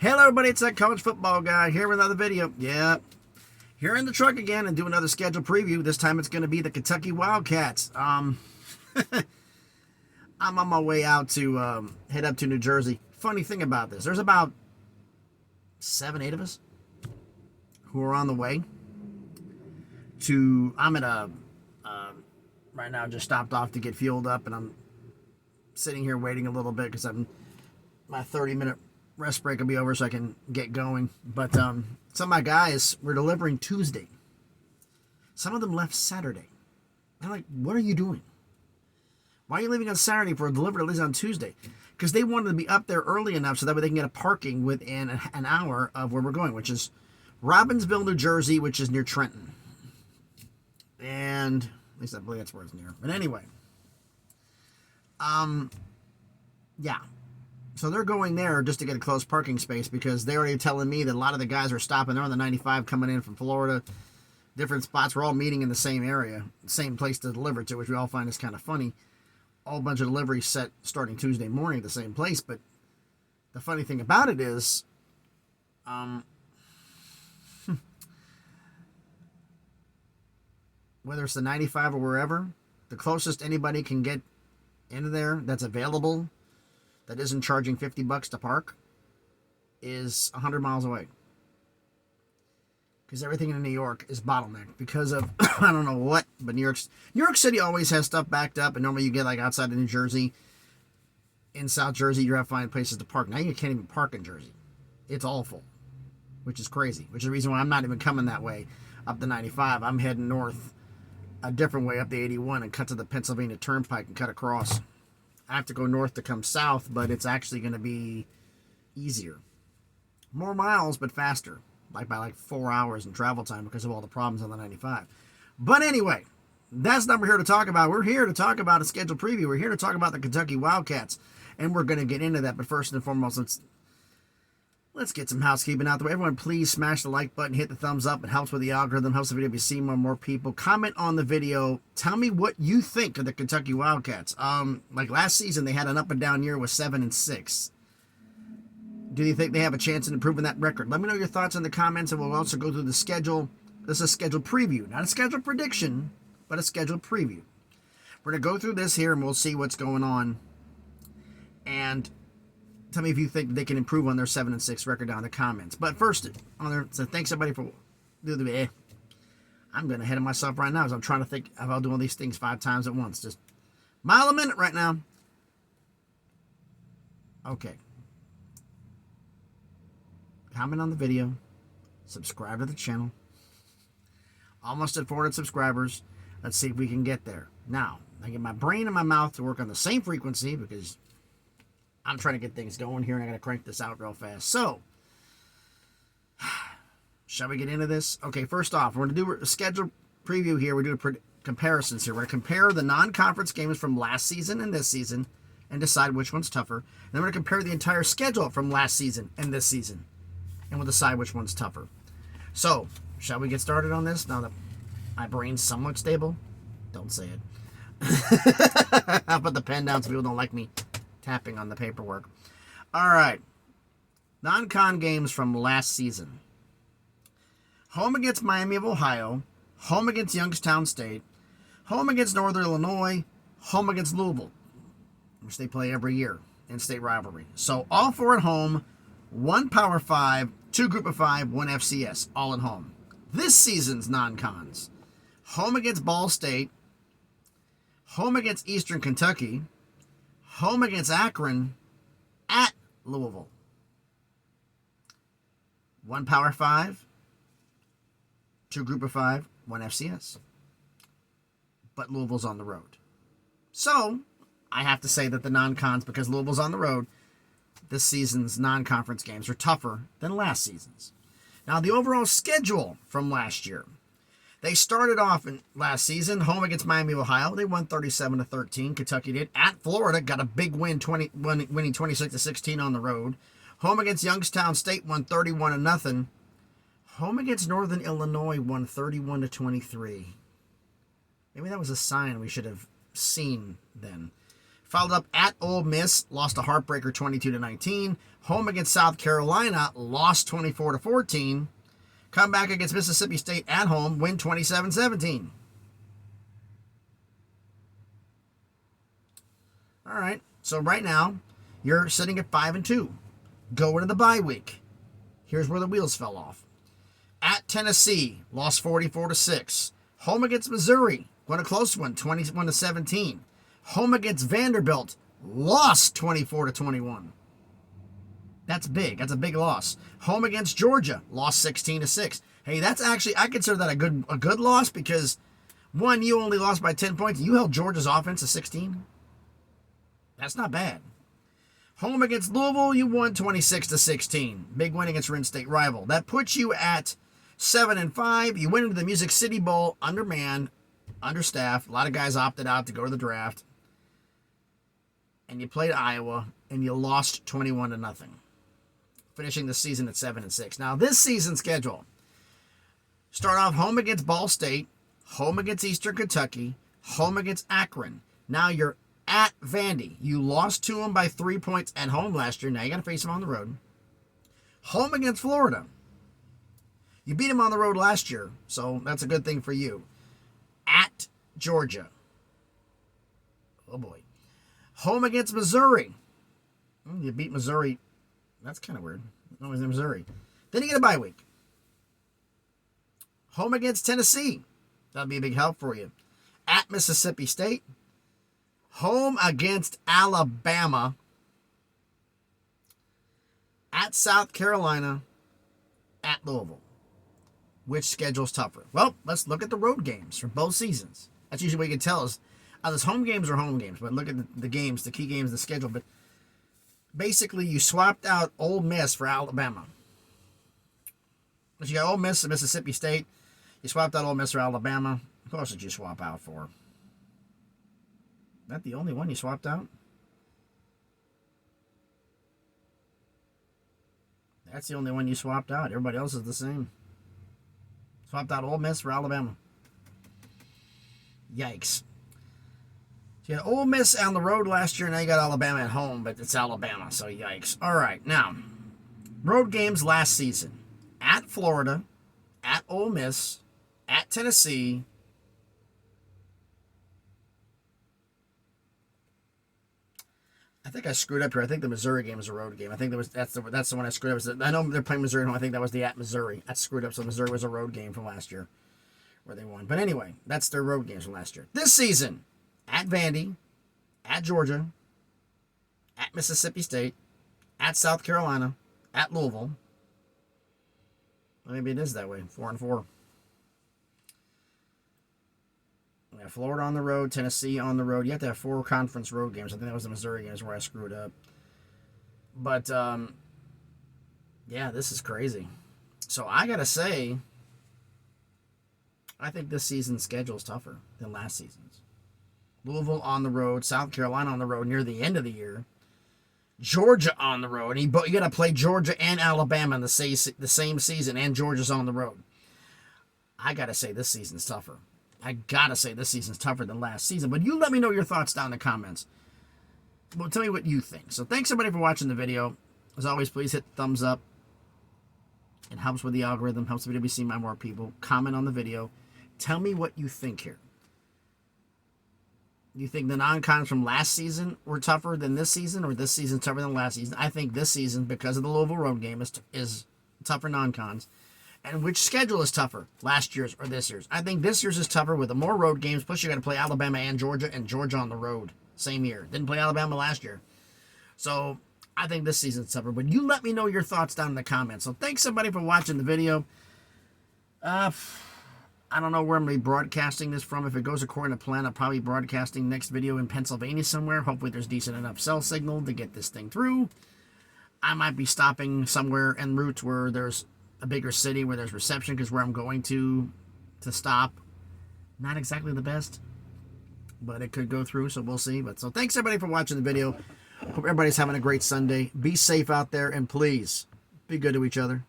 Hello everybody, it's that college football guy here with another video. Yep, here in the truck again and do another schedule preview. This time it's going to be the Kentucky Wildcats. I'm on my way out to head up to New Jersey. Funny thing about this, there's about 7-8 of us who are on the way to, I'm at right now just stopped off to get fueled up, and I'm sitting here waiting a little bit because my 30-minute rest break will be over so I can get going. But some of my guys were delivering Tuesday. Some of them left Saturday. I'm like, what are you doing? Why are you leaving on Saturday for a delivery at least on Tuesday? Because they wanted to be up there early enough so that way they can get a parking within an hour of where we're going, which is Robbinsville, New Jersey, which is near Trenton. And at least I believe that's where it's near. But anyway, yeah. So they're going there just to get a close parking space because they're already telling me that a lot of the guys are stopping. They're on the 95 coming in from Florida, different spots. We're all meeting in the same area, same place to deliver to, which we all find is kind of funny. All bunch of deliveries set starting Tuesday morning at the same place. But the funny thing about it is, whether it's the 95 or wherever, the closest anybody can get into there that's available, that isn't charging $50 to park, is 100 miles away. Because everything in New York is bottlenecked because of, I don't know what, but New York City always has stuff backed up, and normally you get like outside of New Jersey, in South Jersey, you have to find places to park. Now you can't even park in Jersey. It's awful, which is crazy, which is the reason why I'm not even coming that way up the 95. I'm heading north a different way up the 81 and cut to the Pennsylvania Turnpike and cut across. I have to go north to come south, but it's actually going to be easier. More miles, but faster. By 4 hours in travel time because of all the problems on the 95. But anyway, that's not what we're here to talk about. We're here to talk about a schedule preview. We're here to talk about the Kentucky Wildcats, and we're going to get into that. But first and foremost, let's get some housekeeping out the way. Everyone, please smash the like button, hit the thumbs up. It helps with the algorithm, helps the video be seen by more people. Comment on the video. Tell me what you think of the Kentucky Wildcats. Like last season, they had an up and down year with 7-6. Do you think they have a chance in improving that record? Let me know your thoughts in the comments, and we'll also go through the schedule. This is a schedule preview, not a schedule prediction, but a schedule preview. We're going to go through this here, and we'll see what's going on. And tell me if you think they can improve on their 7-6 record down in the comments. But first, so thanks everybody for doing the. I'm going ahead of myself right now as I'm trying to think about doing these things 5 times at once. Just mile a minute right now. Okay. Comment on the video. Subscribe to the channel. Almost at 400 subscribers. Let's see if we can get there. Now, I get my brain and my mouth to work on the same frequency because I'm trying to get things going here, and I got to crank this out real fast. So, shall we get into this? Okay, first off, we're going to do a schedule preview here. We're doing comparisons here. We're going to compare the non-conference games from last season and this season and decide which one's tougher. And then we're going to compare the entire schedule from last season and this season, and we'll decide which one's tougher. So, shall we get started on this now that my brain's somewhat stable? Don't say it. I'll put the pen down so people don't like me tapping on the paperwork. All right. Non-con games from last season. Home against Miami of Ohio. Home against Youngstown State. Home against Northern Illinois. Home against Louisville, which they play every year in state rivalry. So all 4 at home, 1 Power 5, 2 Group of 5, 1 FCS, all at home. This season's non-cons. Home against Ball State. Home against Eastern Kentucky. Home against Akron, at Louisville. 1 Power 5, 2 Group of 5, 1 FCS. But Louisville's on the road. So, I have to say that the non-cons, because Louisville's on the road, this season's non-conference games are tougher than last season's. Now, the overall schedule from last year. They started off in last season, home against Miami, Ohio. They won 37-13. Kentucky did. At Florida, got a big win, winning 26-16 on the road. Home against Youngstown State, won 31-0. Home against Northern Illinois, won 31-23. Maybe that was a sign we should have seen then. Followed up at Ole Miss, lost a heartbreaker 22-19. Home against South Carolina, lost 24-14. Come back against Mississippi State at home, win 27-17. All right, so right now, you're sitting at 5-2. Go into the bye week. Here's where the wheels fell off. At Tennessee, lost 44-6. Home against Missouri, won a close one, 21-17. Home against Vanderbilt, lost 24-21. That's big. That's a big loss. Home against Georgia, lost 16-6. Hey, that's actually, I consider that a good loss because, one, you only lost by 10 points. You held Georgia's offense to 16. That's not bad. Home against Louisville, you won 26-16. Big win against Wayne State rival. That puts you at 7-5. You went into the Music City Bowl undermanned, understaffed. A lot of guys opted out to go to the draft. And you played Iowa, and you lost 21-0. Finishing the season at 7-6. Now, this season's schedule. Start off home against Ball State, home against Eastern Kentucky, home against Akron. Now you're at Vandy. You lost to them by 3 points at home last year. Now you got to face them on the road. Home against Florida. You beat them on the road last year, so that's a good thing for you. At Georgia. Oh, boy. Home against Missouri. You beat Missouri. That's kind of weird. No, it's in Missouri. Then you get a bye week. Home against Tennessee. That'll be a big help for you. At Mississippi State. Home against Alabama. At South Carolina. At Louisville. Which schedule's tougher? Well, let's look at the road games for both seasons. That's usually what you can tell us. Those home games are home games, but look at the games, the key games, the schedule. But basically, you swapped out Ole Miss for Alabama. But you got Ole Miss and Mississippi State. You swapped out Ole Miss for Alabama. Who else did you swap out for? Is that the only one you swapped out? That's the only one you swapped out. Everybody else is the same. Swapped out Ole Miss for Alabama. Yikes. You had Ole Miss on the road last year, now you got Alabama at home, but it's Alabama, so yikes. All right, now, road games last season. At Florida, at Ole Miss, at Tennessee. I think I screwed up here. I think the Missouri game is a road game. I think that's the one I screwed up. I know they're playing Missouri at home. I think that was the at Missouri. That's screwed up, so Missouri was a road game from last year where they won. But anyway, that's their road games from last year. This season, at Vandy, at Georgia, at Mississippi State, at South Carolina, at Louisville. Maybe it is that way, 4-4. We have Florida on the road, Tennessee on the road. You have to have 4 conference road games. I think that was the Missouri games where I screwed up. But, yeah, this is crazy. So I got to say, I think this season's schedule is tougher than last season's. Louisville on the road, South Carolina on the road near the end of the year. Georgia on the road. You got to play Georgia and Alabama in the same season, and Georgia's on the road. I got to say this season's tougher. I got to say this season's tougher than last season. But you let me know your thoughts down in the comments. Well, tell me what you think. So thanks, everybody, for watching the video. As always, please hit the thumbs up. It helps with the algorithm, helps the video be seen by more people. Comment on the video. Tell me what you think here. Do you think the non-cons from last season were tougher than this season, or this season's tougher than last season? I think this season, because of the Louisville road game, is tougher non-cons. And which schedule is tougher, last year's or this year's? I think this year's is tougher with the more road games, plus you got to play Alabama and Georgia on the road. Same year. Didn't play Alabama last year. So I think this season's tougher. But you let me know your thoughts down in the comments. So thanks, everybody, for watching the video. I don't know where I'm going to be broadcasting this from. If it goes according to plan, I'll probably be broadcasting next video in Pennsylvania somewhere. Hopefully there's decent enough cell signal to get this thing through. I might be stopping somewhere en route where there's a bigger city where there's reception, because where I'm going to stop, not exactly the best, but it could go through, so we'll see. But so thanks, everybody, for watching the video. Hope everybody's having a great Sunday. Be safe out there, and please be good to each other.